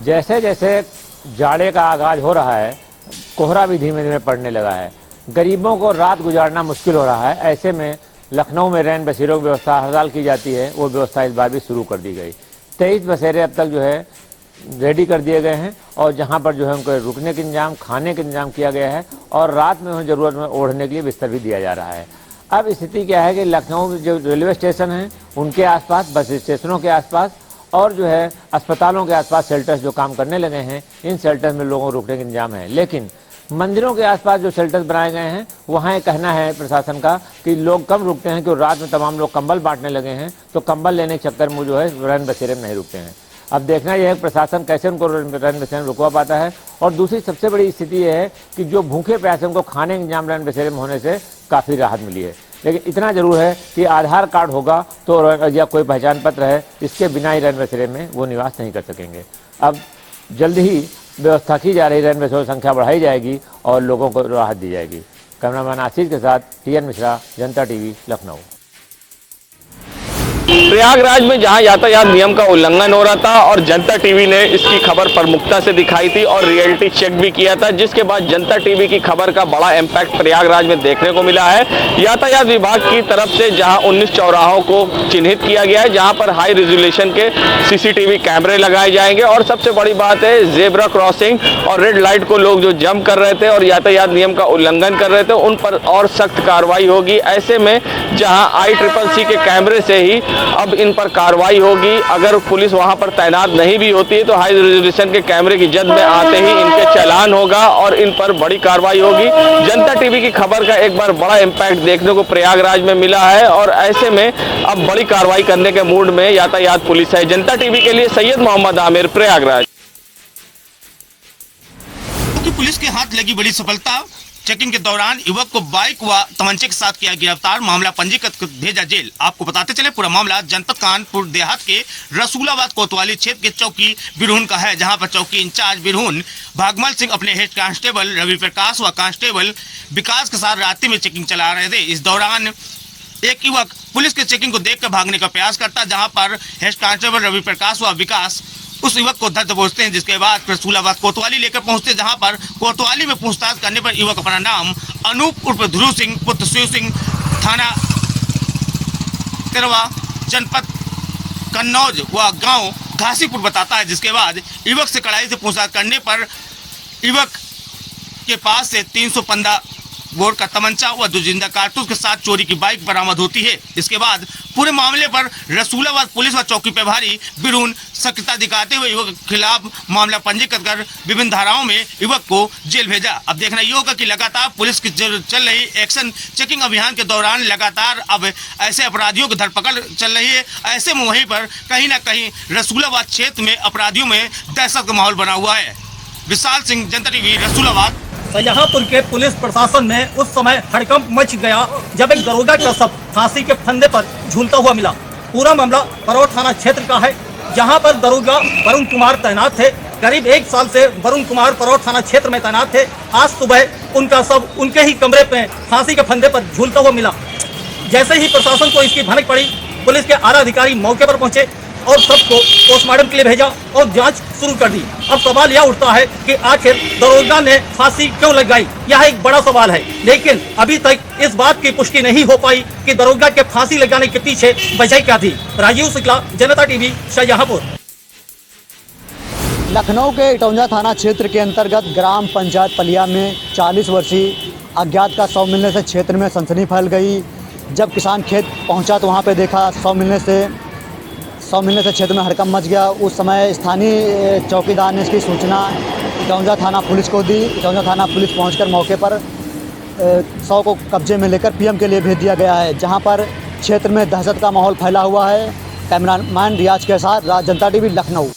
जैसे जैसे जाड़े का आगाज हो रहा है, कोहरा भी धीमे धीमे पड़ने लगा है, गरीबों को रात गुजारना मुश्किल हो रहा है। ऐसे में लखनऊ में रैन बसेरों की व्यवस्था हड़ताल की जाती है, वो व्यवस्था इस बार भी शुरू कर दी गई। 23 बसेरे अब तक जो है रेडी कर दिए गए हैं और जहां पर जो है उनको रुकने के इंतजाम, खाने के इंतजाम किया गया है और रात में उन्हें ज़रूरत में ओढ़ने के लिए बिस्तर भी दिया जा रहा है। अब स्थिति क्या है कि लखनऊ में जो रेलवे स्टेशन हैं उनके आसपास, बस स्टेशनों के आसपास और जो है अस्पतालों के आसपास शेल्टर्स जो काम करने लगे हैं, इन शेल्टर्स में लोगों को रुकने का इंतजाम है। लेकिन मंदिरों के आसपास जो शेल्टर्स बनाए गए हैं, वहाँ ये कहना है प्रशासन का कि लोग कम रुकते हैं, कि रात में तमाम लोग कंबल बांटने लगे हैं, तो कंबल लेने के चक्कर में जो है रैन बसेरे में नहीं रुकते हैं। अब देखना यह है कि प्रशासन कैसे उनको रैन बसेरे में रुकवा पाता है। और दूसरी सबसे बड़ी स्थिति यह है कि जो भूखे प्यासे उनको खाने का इंतजाम रैन बसेरे में होने से काफ़ी राहत मिली है। लेकिन इतना जरूर है कि आधार कार्ड होगा तो या कोई पहचान पत्र है, इसके बिना ही रैन बसेरे में वो निवास नहीं कर सकेंगे। अब जल्द ही व्यवस्था की जा रही, रैन बसेरों की संख्या बढ़ाई जाएगी और लोगों को राहत दी जाएगी। कैमरामैन आशीष के साथ TN मिश्रा, जनता TV, लखनऊ। प्रयागराज में जहां यातायात नियम का उल्लंघन हो रहा था और जनता टीवी ने इसकी खबर प्रमुखता से दिखाई थी और रियलिटी चेक भी किया था, जिसके बाद जनता टीवी की खबर का बड़ा इम्पैक्ट प्रयागराज में देखने को मिला है। यातायात विभाग की तरफ से जहां 19 चौराहों को चिन्हित किया गया है, जहां पर हाई रेजोल्यूशन के CCTV कैमरे लगाए जाएंगे और सबसे बड़ी बात है, जेब्रा क्रॉसिंग और रेड लाइट को लोग जो जंप कर रहे थे और यातायात नियम का उल्लंघन कर रहे थे, उन पर और सख्त कार्रवाई होगी। ऐसे में जहां ICCC के कैमरे से ही अब इन पर कार्रवाई होगी। अगर पुलिस वहां पर तैनात नहीं भी होती है तो हाई रेजोल्यूशन के कैमरे की जद में आते ही इनके चालान होगा और इन पर बड़ी कार्रवाई होगी। जनता टीवी की खबर का एक बार बड़ा इम्पैक्ट देखने को प्रयागराज में मिला है और ऐसे में अब बड़ी कार्रवाई करने के मूड में यातायात पुलिस है। जनता टीवी के लिए सैयद मोहम्मद आमिर, प्रयागराज। पुलिस के हाथ लगी बड़ी सफलता। चेकिंग के दौरान युवक को बाइक व तमंचे के साथ किया गिरफ्तार, मामला पंजीकृत कर भेजा जेल। आपको बताते चले पूरा मामला जनपद कानपुर देहात के रसूलाबाद कोतवाली क्षेत्र के चौकी बिरहून का है, जहां पर चौकी इंचार्ज बिरहून भागमल सिंह अपने हेड कांस्टेबल रवि प्रकाश व कांस्टेबल विकास के साथ रात्रि में चेकिंग चला रहे थे। इस दौरान एक युवक पुलिस के चेकिंग को देखकर भागने का प्रयास करता, जहां पर हेड कांस्टेबल रवि प्रकाश व विकास उस युवक को धर दबोचते हैं, जिसके बाद रसूलाबाद कोतवाली लेकर पहुंचते, जहां पर कोतवाली में पूछताछ करने पर युवक अपना नाम अनूप उर्फ ध्रुव सिंह पुत्र शिव सिंह, थाना तिरवा, जनपद कन्नौज व गांव घासीपुर बताता है। जिसके बाद युवक से कड़ाई से पूछताछ करने पर युवक के पास से 315 बोर का तमंचा व 2 जिंदा कारतूस के साथ चोरी की बाइक बरामद होती है। इसके बाद पूरे मामले पर रसूलाबाद पुलिस व चौकी प्रभारी बिरहून सक्रियता दिखाते हुए युवक के खिलाफ मामला पंजीकृत कर विभिन्न धाराओं में युवक को जेल भेजा। अब देखना ये होगा कि लगातार पुलिस की चल रही एक्शन चेकिंग अभियान के दौरान लगातार अब ऐसे अपराधियों की धरपकड़ चल रही है। ऐसे में वहीं पर कहीं ना कहीं रसूलाबाद क्षेत्र में अपराधियों में दहशत का माहौल बना हुआ है। विशाल सिंह, जनता टीवी, रसूलाबाद। शाहजहांपुर के पुलिस प्रशासन में उस समय हड़कंप मच गया जब एक दरोगा का शव फांसी के फंदे पर झूलता हुआ मिला। पूरा मामला परौर थाना क्षेत्र का है, जहां पर दरोगा वरुण कुमार तैनात थे। करीब 1 साल से वरुण कुमार परौर थाना क्षेत्र में तैनात थे। आज सुबह उनका शव उनके ही कमरे पे फांसी के फंदे पर झूलता हुआ मिला। जैसे ही प्रशासन को इसकी भनक पड़ी, पुलिस के आला अधिकारी मौके पर पहुंचे और सबको पोस्टमार्टम के लिए भेजा और जांच शुरू कर दी। अब सवाल यह उठता है कि आखिर दरोगा ने फांसी क्यों लगाई, यह एक बड़ा सवाल है। लेकिन अभी तक इस बात की पुष्टि नहीं हो पाई कि दरोगा के फांसी लगाने के पीछे वजह क्या थी। राजीव शुक्ला, जनता टीवी, शाहजहांपुर। लखनऊ के इटौंजा थाना क्षेत्र के अंतर्गत ग्राम पंचायत पलिया में 40 वर्षीय अज्ञात का शव मिलने से क्षेत्र में सनसनी फैल गई। जब किसान खेत पहुंचा तो वहां पे देखा शव मिलने से क्षेत्र में हड़कंप मच गया। उस समय स्थानीय चौकीदार ने इसकी सूचना इटौंजा थाना पुलिस को दी। इटौंजा थाना पुलिस पहुंचकर मौके पर शव को कब्जे में लेकर PM के लिए भेज दिया गया है, जहां पर क्षेत्र में दहशत का माहौल फैला हुआ है। कैमरामैन रियाज के साथ जनता टीवी, लखनऊ।